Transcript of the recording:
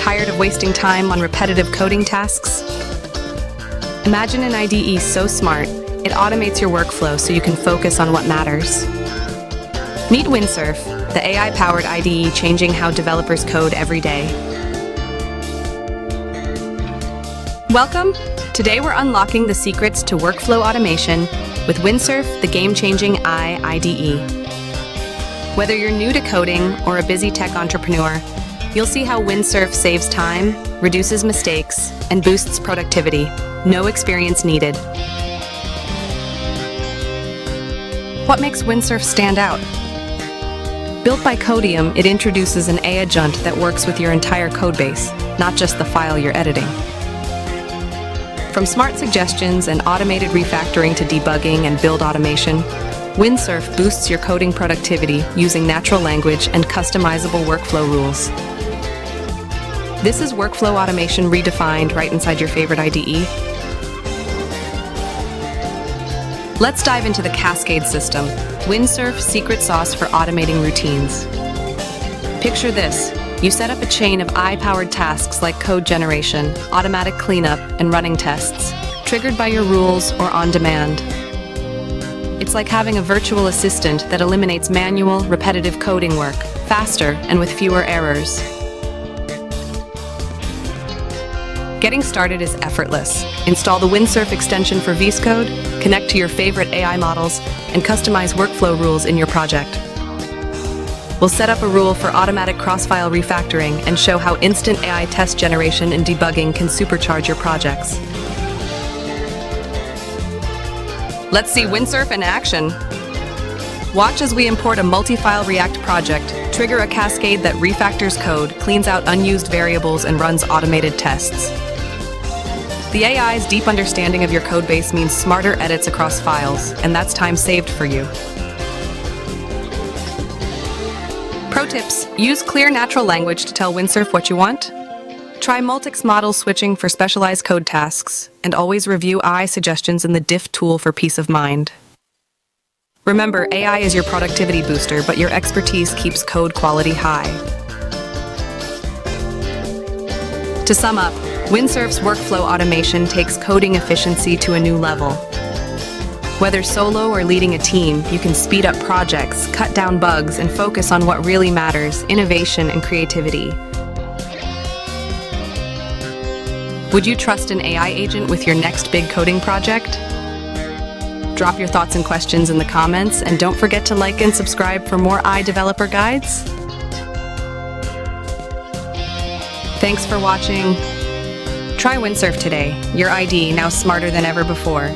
Tired of wasting time on repetitive coding tasks? Imagine an IDE so smart, it automates your workflow so you can focus on what matters. Meet Windsurf, the AI-powered IDE changing how developers code every day. Welcome! Today we're unlocking the secrets to workflow automation with Windsurf, the game-changing AI IDE. Whether you're new to coding or a busy tech entrepreneur, you'll see how Windsurf saves time, reduces mistakes, and boosts productivity. No experience needed. What makes Windsurf stand out? Built by Codium, it introduces an AI adjunct that works with your entire codebase, not just the file you're editing. From smart suggestions and automated refactoring to debugging and build automation, Windsurf boosts your coding productivity using natural language and customizable workflow rules. This is workflow automation redefined right inside your favorite IDE. Let's dive into the Cascade system, Windsurf's secret sauce for automating routines. Picture this. You set up a chain of AI-powered tasks like code generation, automatic cleanup, and running tests, triggered by your rules or on demand. It's like having a virtual assistant that eliminates manual, repetitive coding work, faster and with fewer errors. Getting started is effortless. Install the Windsurf extension for VS Code, connect to your favorite AI models, and customize workflow rules in your project. We'll set up a rule for automatic cross-file refactoring and show how instant AI test generation and debugging can supercharge your projects. Let's see Windsurf in action. Watch as we import a multi-file React project, trigger a cascade that refactors code, cleans out unused variables, and runs automated tests. The AI's deep understanding of your codebase means smarter edits across files, and that's time saved for you. Pro tips: use clear natural language to tell Windsurf what you want. Try multics model switching for specialized code tasks, and always review AI suggestions in the diff tool for peace of mind. Remember, AI is your productivity booster, but your expertise keeps code quality high. To sum up, Windsurf's workflow automation takes coding efficiency to a new level. Whether solo or leading a team, you can speed up projects, cut down bugs, and focus on what really matters: innovation and creativity. Would you trust an AI agent with your next big coding project? Drop your thoughts and questions in the comments, and don't forget to like and subscribe for more AI developer guides. Thanks for watching. Try Windsurf today, your IDE now smarter than ever before.